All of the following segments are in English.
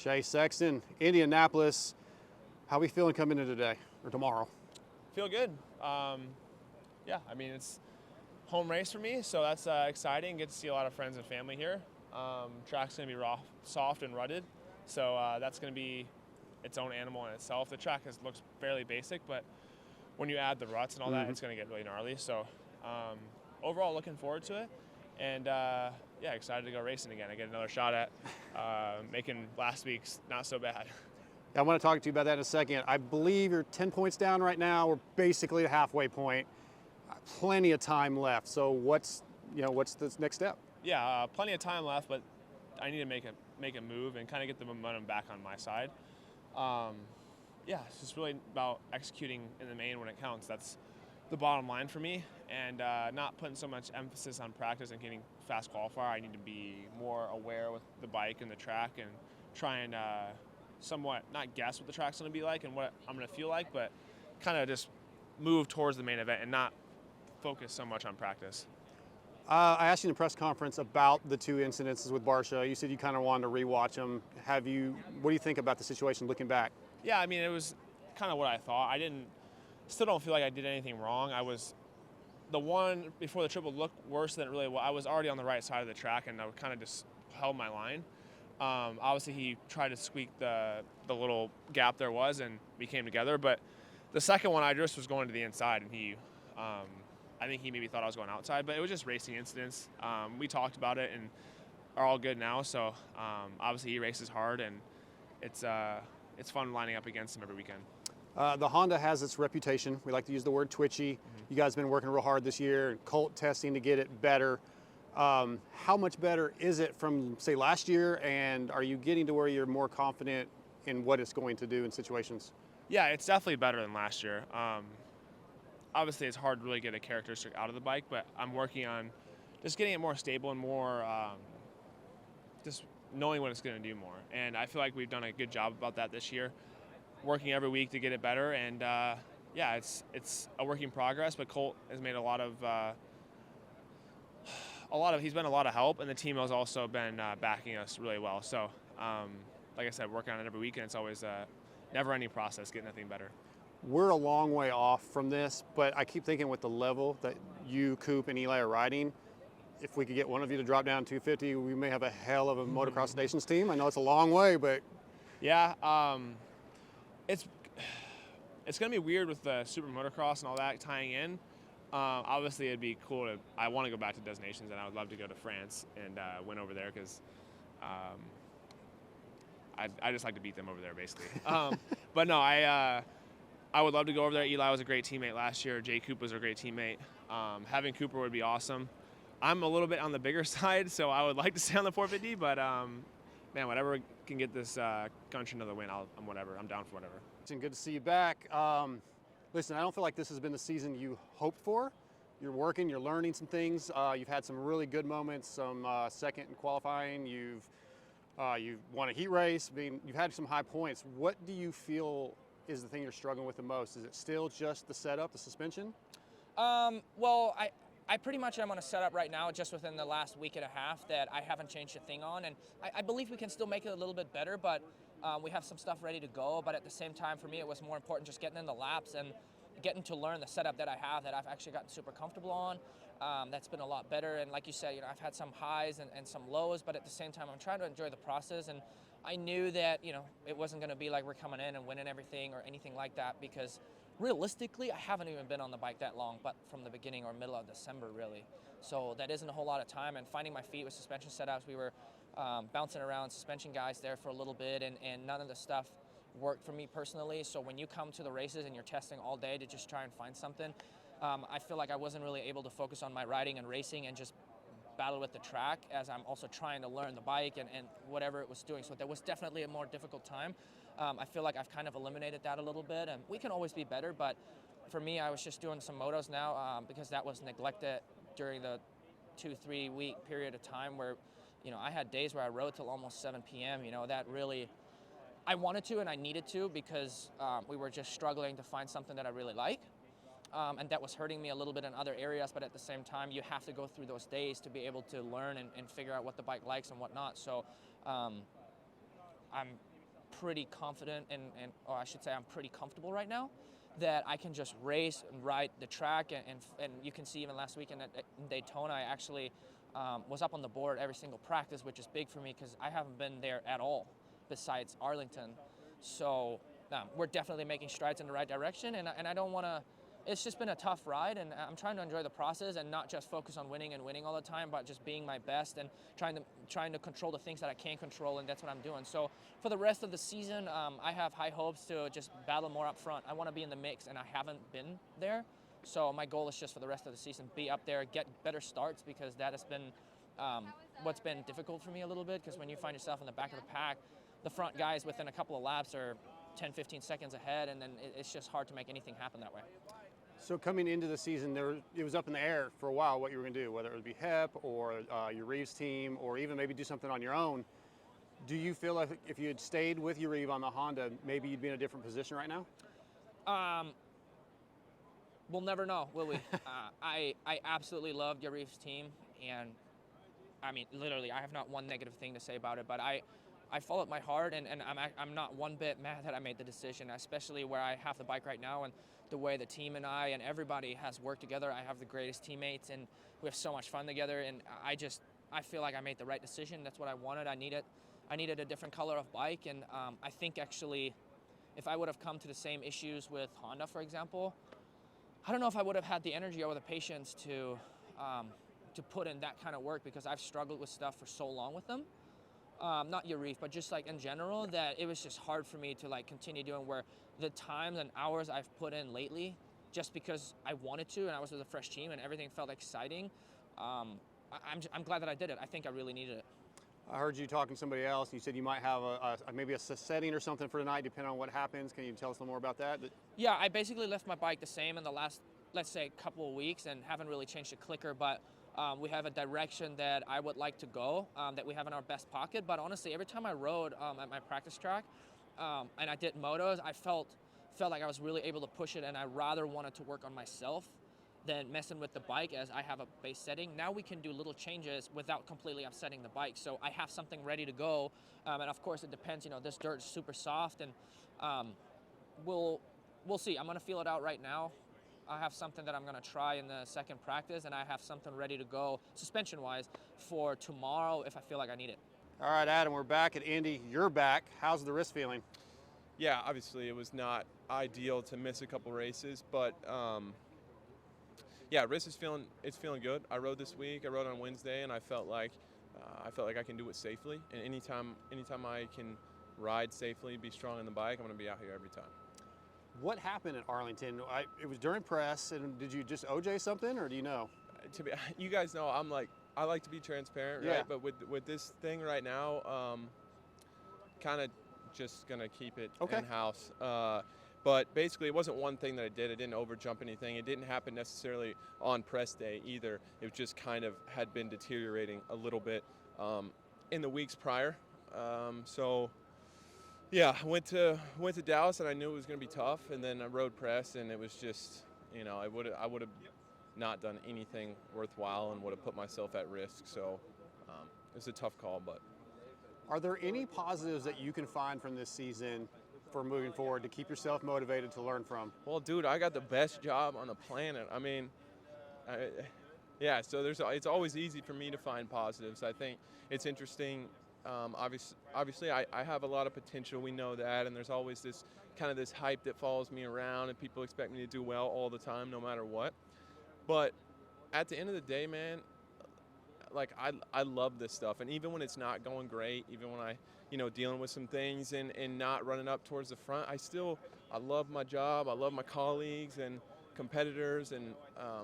Sexton, Indianapolis. How we feeling coming into today or tomorrow? Feel good. Yeah, I mean, it's home race for me, so that's exciting. Get to see a lot of friends and family here. Track's going to be soft and rutted, so that's going to be its own animal in itself. The track looks fairly basic, but when you add the ruts and all that, it's going to get really gnarly. So overall, looking forward to it. And yeah, excited to go racing again. I get another shot at making last week's not so bad. I want to talk to you about that in a second. I believe you're 10 points down right now. We're basically at halfway point. Plenty of time left. So what's the next step? Yeah, plenty of time left, but I need to make a move and kind of get the momentum back on my side. Yeah, it's just really about executing in the main when it counts. That's the bottom line for me, and not putting so much emphasis on practice and getting fast qualifier. I need to be more aware with the bike and the track and try and somewhat not guess what the track's going to be like and what I'm going to feel like, but kind of just move towards the main event and not focus so much on practice. I asked you in the press conference about the two incidences with Barsha. You said you kind of wanted to rewatch them. What do you think about the situation looking back? Yeah, I mean, it was kind of what I thought. Still don't feel like I did anything wrong. The one before the triple looked worse than it really was. I was already on the right side of the track, and I kind of just held my line. Obviously, he tried to squeak the little gap there was, and we came together. But the second one, I just was going to the inside, and I think he maybe thought I was going outside. But it was just racing incidents. We talked about it and are all good now. So obviously, he races hard, and it's fun lining up against him every weekend. The Honda has its reputation. We like to use the word twitchy. You guys have been working real hard this year, Colt testing to get it better. How much better is it from, say, last year, and are you getting to where you're more confident in what it's going to do in situations? Yeah, it's definitely better than last year. Obviously, it's hard to really get a characteristic out of the bike, but I'm working on just getting it more stable and more just knowing what it's going to do more. And I feel like we've done a good job about that this year, working every week to get it better. And yeah, it's a work in progress, but Colt has made he's been a lot of help, and the team has also been backing us really well. So, like I said, working on it every week, and it's always a never-ending process, getting nothing better. We're a long way off from this, but I keep thinking with the level that you, Coop, and Eli are riding, if we could get one of you to drop down 250, we may have a hell of a motocross nations team. I know it's a long way, but yeah, it's going to be weird with the super motocross and all that tying in. Obviously, it'd be cool I want to go back to Destinations, and I would love to go to France and win over there because I just like to beat them over there, basically. But no, I would love to go over there. Eli was a great teammate last year. Jay Coop was a great teammate. Having Cooper would be awesome. I'm a little bit on the bigger side, so I would like to stay on the 450, but man, whatever can get this country another win, I'm whatever. I'm down for whatever. It's good to see you back. Listen, I don't feel like this has been the season you hoped for. You're working, you're learning some things. You've had some really good moments, some second in qualifying. You've won a heat race. You've had some high points. What do you feel is the thing you're struggling with the most? Is it still just the setup, the suspension? Well, I pretty much am on a setup right now just within the last week and a half that I haven't changed a thing on. And I believe we can still make it a little bit better, but we have some stuff ready to go. But at the same time, for me, it was more important just getting in the laps and getting to learn the setup that I have that I've actually gotten super comfortable on. That's been a lot better. And like you said, I've had some highs and some lows, but at the same time, I'm trying to enjoy the process. And I knew that, it wasn't going to be like we're coming in and winning everything or anything like that, because realistically, I haven't even been on the bike that long, but from the beginning or middle of December, really. So that isn't a whole lot of time. And finding my feet with suspension setups, we were bouncing around suspension guys there for a little bit, and none of the stuff worked for me personally. So when you come to the races and you're testing all day to just try and find something, I feel like I wasn't really able to focus on my riding and racing and just battle with the track, as I'm also trying to learn the bike and whatever it was doing. So that was definitely a more difficult time. I feel like I've kind of eliminated that a little bit, and we can always be better, but for me, I was just doing some motos now because that was neglected during the 2-3 week period of time where, I had days where I rode till almost 7 p.m. That really, I wanted to and I needed to, because we were just struggling to find something that I really like. And that was hurting me a little bit in other areas, but at the same time, you have to go through those days to be able to learn and figure out what the bike likes and whatnot. So I'm pretty confident or I should say I'm pretty comfortable right now that I can just race and ride the track. And you can see even last weekend at Daytona, I actually was up on the board every single practice, which is big for me because I haven't been there at all besides Arlington. So we're definitely making strides in the right direction, and I don't want to. It's just been a tough ride, and I'm trying to enjoy the process and not just focus on winning all the time, but just being my best and trying to control the things that I can control, and that's what I'm doing. So for the rest of the season, I have high hopes to just battle more up front. I want to be in the mix, and I haven't been there. So my goal is just for the rest of the season, be up there, get better starts, because that has been what's been difficult for me a little bit, because when you find yourself in the back of the pack, the front guys within a couple of laps are 10, 15 seconds ahead, and then it's just hard to make anything happen that way. So coming into the season, it was up in the air for a while what you were going to do, whether it would be HEP or your Reeves team, or even maybe do something on your own. Do you feel like if you had stayed with your Reeve on the Honda, maybe you'd be in a different position right now? We'll never know, will we? I absolutely loved your Reeves team, and I mean, literally, I have not one negative thing to say about it, but I followed my heart, and I'm not one bit mad that I made the decision, especially where I have the bike right now and the way the team and I and everybody has worked together. I have the greatest teammates, and we have so much fun together, and I feel like I made the right decision. That's what I wanted. I needed a different color of bike, and I think actually if I would have come to the same issues with Honda, for example, I don't know if I would have had the energy or the patience to put in that kind of work, because I've struggled with stuff for so long with them. Not your Reef, but just like in general, that it was just hard for me to like continue doing, where the times and hours I've put in lately, just because I wanted to, and I was with a fresh team and everything felt exciting. I'm glad that I did it. I think I really needed it. I heard you talking to somebody else, and you said you might have maybe a setting or something for tonight, depending on what happens. Can you tell us a little more about that? Yeah, I basically left my bike the same in the last, let's say, couple of weeks, and haven't really changed the clicker, but we have a direction that I would like to go, that we have in our best pocket. But honestly, every time I rode at my practice track and I did motos, I felt like I was really able to push it, and I rather wanted to work on myself than messing with the bike, as I have a base setting. Now we can do little changes without completely upsetting the bike. So I have something ready to go. And of course it depends, this dirt is super soft, and we'll see. I'm gonna feel it out right now. I have something that I'm gonna try in the second practice, and I have something ready to go suspension-wise for tomorrow if I feel like I need it. All right, Adam, we're back at Indy. You're back. How's the wrist feeling? Yeah, obviously it was not ideal to miss a couple races, but yeah, wrist is feeling good. I rode this week. I rode on Wednesday, and I felt like I can do it safely. And anytime I can ride safely, be strong on the bike, I'm going to be out here every time. What happened at Arlington? It was during press, and did you just OJ something, or do you know? You guys know I like to be transparent, yeah. Right? But with this thing right now, kind of just gonna keep it in-house. But basically, it wasn't one thing that I did. I didn't overjump anything. It didn't happen necessarily on press day either. It just kind of had been deteriorating a little bit in the weeks prior. So yeah, I went to Dallas, and I knew it was going to be tough. And then I rode press, and it was just, I would have not done anything worthwhile and would have put myself at risk. So it was a tough call. But are there any positives that you can find from this season for moving forward to keep yourself motivated to learn from? Well, dude, I got the best job on the planet. I mean, yeah, so it's always easy for me to find positives. I think it's interesting. Obviously, I have a lot of potential. We know that, and there's always this kind of this hype that follows me around, and people expect me to do well all the time, no matter what. But at the end of the day, man, like I love this stuff, and even when it's not going great, even when I dealing with some things and not running up towards the front, I love my job. I love my colleagues and competitors, and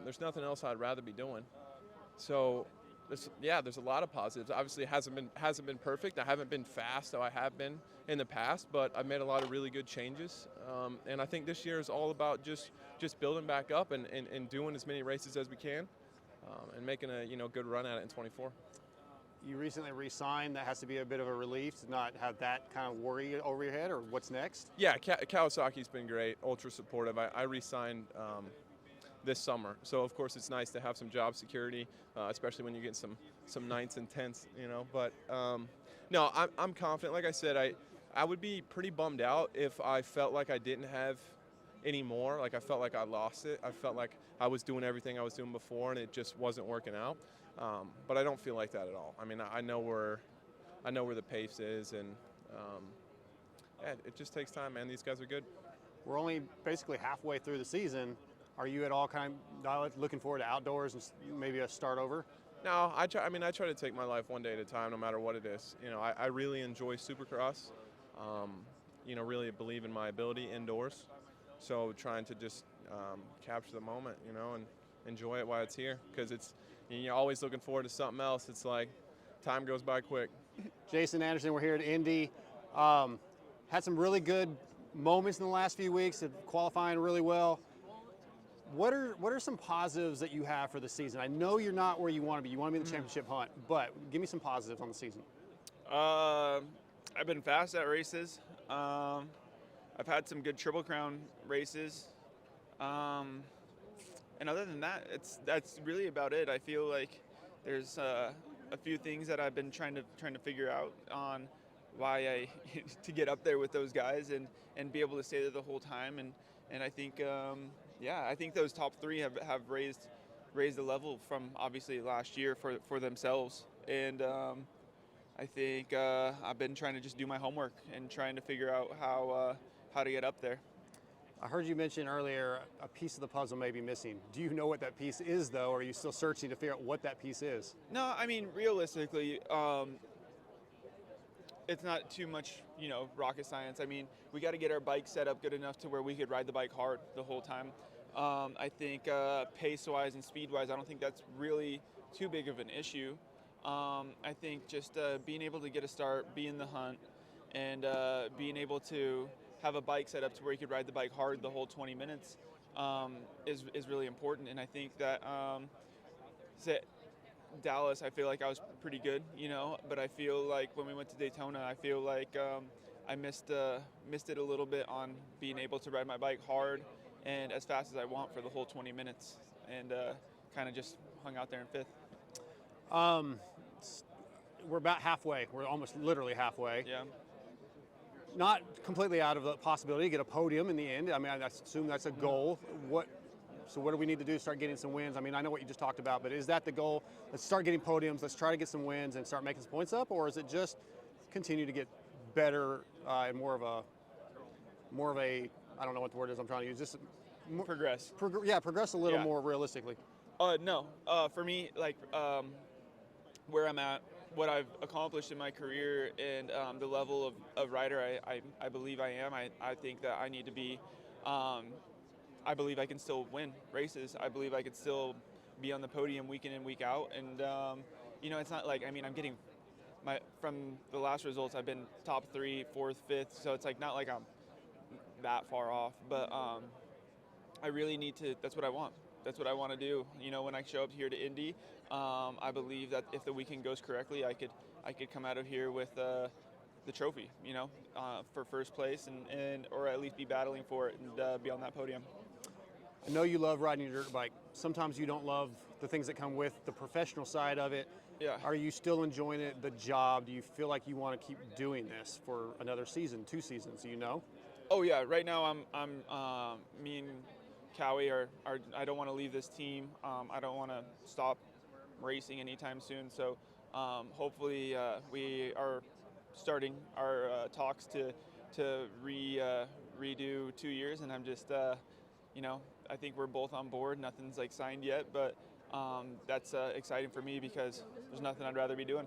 there's nothing else I'd rather be doing. So there's a lot of positives. Obviously, it hasn't been perfect. I haven't been fast, though I have been in the past, but I've made a lot of really good changes. And I think this year is all about just building back up and doing as many races as we can, and making a good run at it in 24. You recently re-signed. That has to be a bit of a relief to not have that kind of worry over your head, or what's next? Yeah, Kawasaki's been great, ultra supportive. I re-signed this summer, so of course it's nice to have some job security, especially when you get some ninths and tenths, But no, I'm confident. Like I said, I would be pretty bummed out if I felt like I didn't have any more. Like I felt like I lost it. I felt like I was doing everything I was doing before and it just wasn't working out. But I don't feel like that at all. I mean, I know where the pace is, and yeah, it just takes time, man. These guys are good. We're only basically halfway through the season. Are you at all kind of looking forward to outdoors and maybe a start over? No, I try to take my life one day at a time, no matter what it is. You know, I really enjoy Supercross. You know, really believe in my ability indoors. So trying to just capture the moment, you know, and enjoy it while it's here, because you're always looking forward to something else. It's like time goes by quick. Jason Anderson, we're here at Indy. Had some really good moments in the last few weeks of qualifying really well. What are some positives that you have for the season? I know you're not where you want to be. You want to be in the championship hunt, but give me some positives on the season. I've been fast at races. I've had some good Triple Crown races. And other than that, that's really about it. I feel like there's a few things that I've been trying to figure out on why to get up there with those guys and be able to stay there the whole time. And I think I think those top three have raised the level from obviously last year for themselves. And I think I've been trying to just do my homework and trying to figure out how to get up there. I heard you mention earlier a piece of the puzzle may be missing. Do you know what that piece is, though, or are you still searching to figure out what that piece is? No, I mean, realistically, it's not too much, rocket science. I mean, we got to get our bike set up good enough to where we could ride the bike hard the whole time. I think pace-wise and speed-wise, I don't think that's really too big of an issue. I think just being able to get a start, be in the hunt, and being able to have a bike set up to where you could ride the bike hard the whole 20 minutes is really important. And I think that Dallas, I feel like I was pretty good, but I feel like when we went to Daytona, I feel like I missed it a little bit on being able to ride my bike hard and as fast as I want for the whole 20 minutes, and kind of just hung out there in fifth. We're about halfway. We're almost literally halfway. Yeah. Not completely out of the possibility to get a podium in the end. I mean, I assume that's a goal. So what do we need to do to start getting some wins? I mean, I know what you just talked about, but is that the goal? Let's start getting podiums. Let's try to get some wins and start making some points up, or is it just continue to get better and more of a I don't know what the word is I'm trying to use. Just Progress. Progress a little more realistically. No. For me, like where I'm at, what I've accomplished in my career, and the level of rider I believe I am, I think that I need to be, I believe I can still win races. I believe I could still be on the podium week in and week out. And, it's not like, I mean, I'm getting from the last results, I've been top 3, 4th, 5th. So it's like not like I'm that far off, but I really need to, that's what I want. That's what I want to do. When I show up here to Indy, I believe that if the weekend goes correctly, I could come out of here with the trophy, for first place, and or at least be battling for it and be on that podium. I know you love riding your dirt bike. Sometimes you don't love the things that come with the professional side of it. Yeah. Are you still enjoying it, the job? Do you feel like you want to keep doing this for another season, 2 seasons? Oh yeah. Right now, I'm me and Cowie are I don't want to leave this team. I don't want to stop racing anytime soon. So hopefully we are starting our talks to redo 2 years, and I'm just I think we're both on board. Nothing's like signed yet, but that's exciting for me because there's nothing I'd rather be doing.